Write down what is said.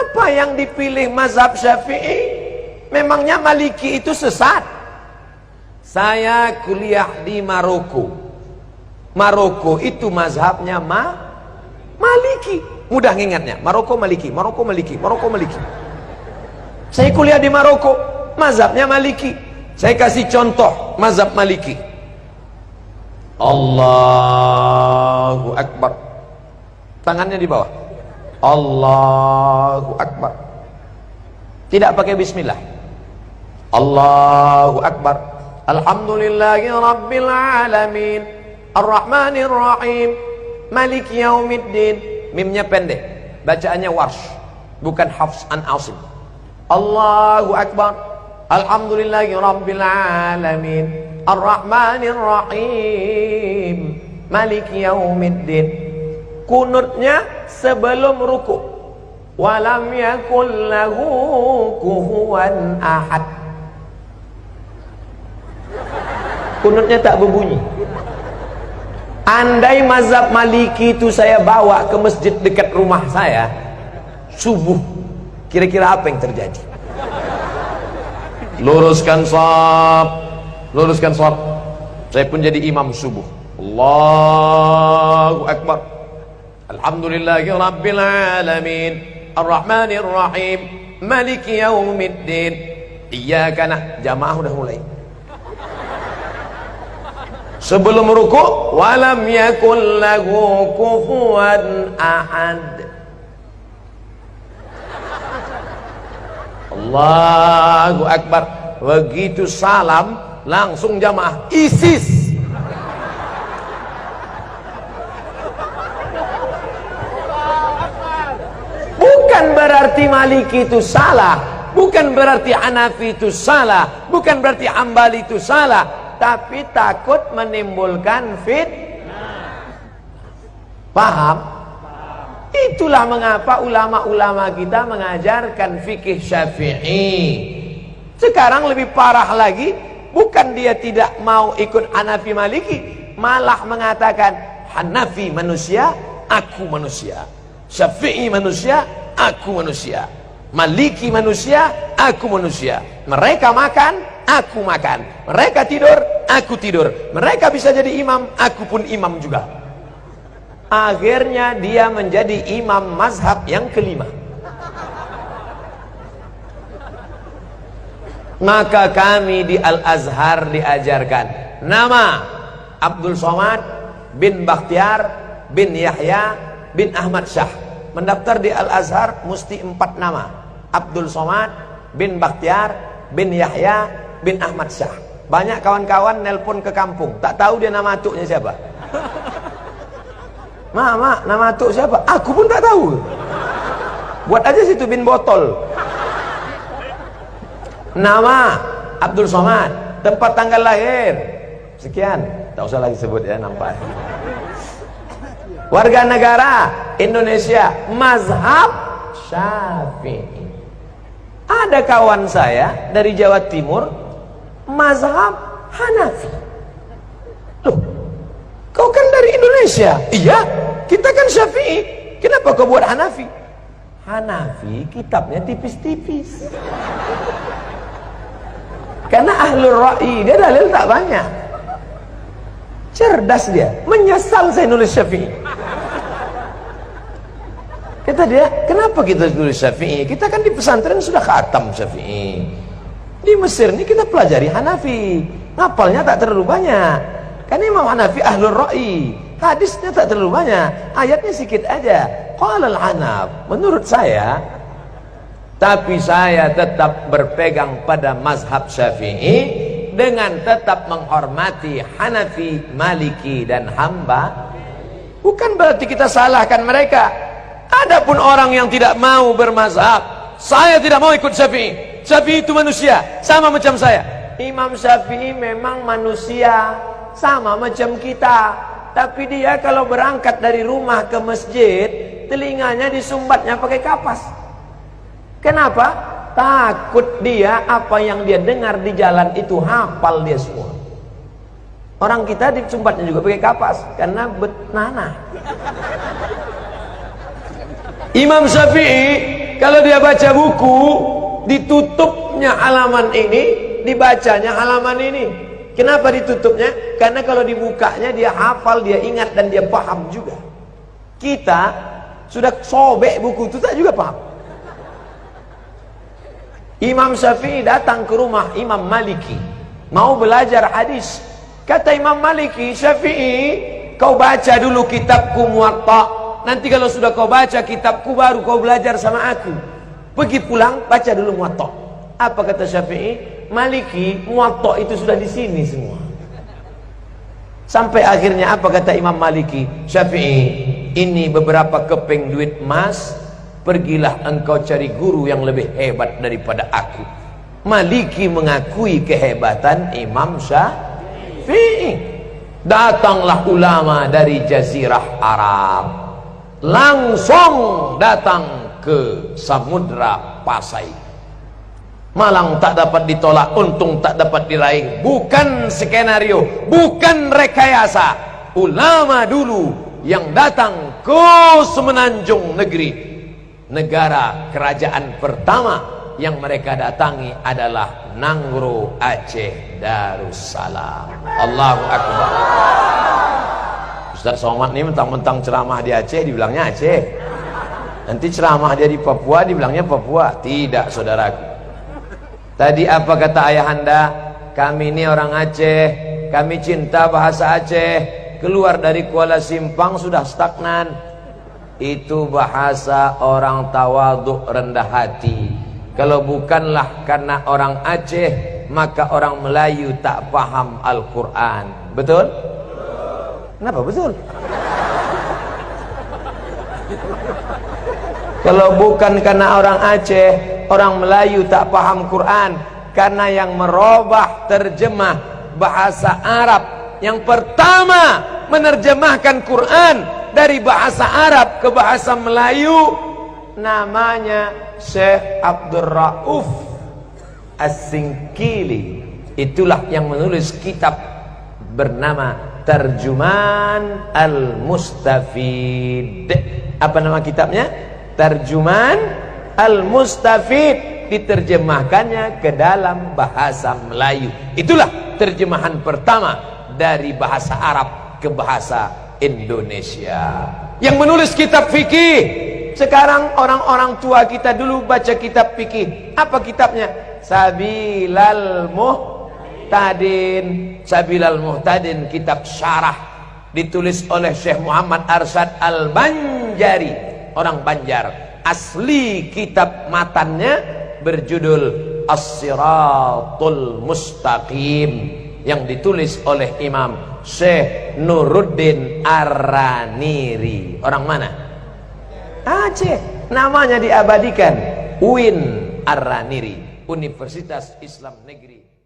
Kenapa yang dipilih mazhab Syafi'i? Memangnya Maliki itu sesat? Saya kuliah di Maroko. Maroko itu mazhabnya Maliki. Mudah ngingatnya. Maroko Maliki, Maroko Maliki, Maroko Maliki. Saya kuliah di Maroko, mazhabnya Maliki. Saya kasih contoh mazhab Maliki. Allahu Akbar. Tangannya di bawah. Allahu Akbar. Tidak pakai bismillah. Allahu Akbar. Alhamdulillahi Rabbil Alamin, Ar-Rahmanir Rahim, Maliki Yaumiddin. Mimnya pendek, bacaannya warsh, bukan Hafs an Asim. Allahu Akbar. Alhamdulillahi Rabbil Alamin, Ar-Rahmanir Rahim, Maliki Yaumiddin. Kunutnya sebelum ruku. Walam yakul lahu kufuwan ahad. Kunutnya tak berbunyi. Andai mazhab Maliki itu saya bawa ke masjid dekat rumah saya subuh, kira-kira apa yang terjadi? Luruskan shaf, luruskan shaf. Saya pun jadi imam subuh. Allahu Akbar. Alhamdulillahi Rabbil Alamin, Ar-Rahmanir Rahim, Maliki Yaumiddin. Iyyaka na'budu. Jamaah udah mulai. Sebelum ruku, walam yakul lahu kufuwan ahad. Allahu Akbar. Begitu salam, langsung jamaah ISIS. Bukan berarti Maliki itu salah, bukan berarti Hanafi itu salah, bukan berarti Hambali itu salah, tapi takut menimbulkan paham? Itulah mengapa ulama-ulama kita mengajarkan fikih Syafi'i. Sekarang lebih parah lagi, bukan dia tidak mau ikut Hanafi Maliki, malah mengatakan Hanafi manusia, aku manusia. Syafi'i manusia, aku manusia. Maliki manusia, aku manusia. Mereka makan, aku makan. Mereka tidur, aku tidur. Mereka bisa jadi imam, aku pun imam juga. Akhirnya dia menjadi imam mazhab yang kelima. Maka kami di Al-Azhar diajarkan nama Abdul Somad bin Bakhtiar bin Yahya bin Ahmad Syah. Mendaftar di Al-Azhar mesti 4 nama. Abdul Somad bin Bakhtiar bin Yahya bin Ahmad Syah. Banyak kawan-kawan nelpon ke kampung, tak tahu dia nama atuknya siapa. Mak, nama atuk siapa? Aku pun tak tahu. Buat aja situ bin botol. Nama Abdul Somad, tempat tanggal lahir sekian, tak usah lagi sebut ya, nampak. Warga negara Indonesia, mazhab Syafi'i. Ada kawan saya dari Jawa Timur, mazhab Hanafi. Loh, kau kan dari Indonesia? Iya, kita kan Syafi'i. Kenapa kau buat Hanafi? Hanafi kitabnya tipis-tipis. Karena ahlul ra'i, dia dalil tak banyak. Cerdas dia, menyesal saya nulis Syafi'i. Kata dia, kenapa kita nulis Syafi'i? Kita kan di pesantren sudah khatam Syafi'i. Di Mesir ini kita pelajari Hanafi, ngapalnya tak terlalu banyak. Karena Imam Hanafi ahlul ra'i, hadisnya tak terlalu banyak, ayatnya sedikit aja. Qala al-Hanaf, menurut saya, tapi saya tetap berpegang pada mazhab Syafi'i dengan tetap menghormati Hanafi, Maliki dan Hamba. Bukan berarti kita salahkan mereka. Adapun orang yang tidak mau bermazhab, saya tidak mau ikut Syafi'i. Syafi'i itu manusia, sama macam saya. Imam Syafi'i memang manusia, sama macam kita. Tapi dia kalau berangkat dari rumah ke masjid, telinganya disumbatnya pakai kapas. Kenapa? Takut dia apa yang dia dengar di jalan itu hafal dia semua. Orang kita disumbatnya juga pakai kapas karena betnana. Imam Syafi'i kalau dia baca buku, ditutupnya halaman ini, dibacanya halaman ini. Kenapa ditutupnya? Karena kalau dibukanya dia hafal, dia ingat, dan dia paham juga. Kita sudah sobek buku itu tak juga paham. Imam Syafi'i datang ke rumah Imam Maliki, mau belajar hadis. Kata Imam Maliki, Syafi'i, kau baca dulu kitabku Muwatta. Nanti kalau sudah kau baca kitabku, baru kau belajar sama aku. Pergi pulang, baca dulu Muwatta. Apa kata Syafi'i? Maliki, Muwatta itu sudah di sini semua. Sampai akhirnya apa kata Imam Maliki? Syafi'i, ini beberapa keping duit emas, pergilah engkau cari guru yang lebih hebat daripada aku. Maliki mengakui kehebatan Imam Syafi'i. Datanglah ulama dari Jazirah Arab, langsung datang ke Samudra Pasai. Malang tak dapat ditolak, untung tak dapat diraih. Bukan skenario, bukan rekayasa. Ulama dulu yang datang ke Semenanjung Negeri, negara kerajaan pertama yang mereka datangi adalah Nangro Aceh Darussalam. Allahu Akbar. Ustaz Somad ini mentang-mentang ceramah di Aceh dibilangnya Aceh, nanti ceramah dia di Papua dibilangnya Papua. Tidak, saudaraku. Tadi apa kata ayahanda? Kami ini orang Aceh, kami cinta bahasa Aceh. Keluar dari Kuala Simpang sudah stagnan. Itu bahasa orang tawaduk, rendah hati. Kalau bukanlah karena orang Aceh, maka orang Melayu tak paham Al-Quran. Betul? Kenapa betul? Kalau bukan karena orang Aceh, orang Melayu tak paham Quran. Karena yang merubah terjemah bahasa Arab, yang pertama menerjemahkan Quran dari bahasa Arab ke bahasa Melayu, namanya Syekh Abdul Rauf As-Singkili. Itulah yang menulis kitab bernama Tarjuman Al-Mustafid. Apa nama kitabnya? Tarjuman Al-Mustafid. Diterjemahkannya ke dalam bahasa Melayu. Itulah terjemahan pertama dari bahasa Arab ke bahasa Indonesia. Yang menulis kitab fikih. Sekarang orang-orang tua kita dulu baca kitab fikih. Apa kitabnya? Sabilal Muhtadin. Sabilal Muhtadin, kitab syarah, ditulis oleh Syekh Muhammad Arsyad Al-Banjari, orang Banjar. Asli kitab matannya berjudul As-Siratul Mustaqim, yang ditulis oleh Imam Syekh Nuruddin Ar-Raniri. Orang mana? Aceh. Namanya diabadikan, UIN Ar-Raniri, Universitas Islam Negeri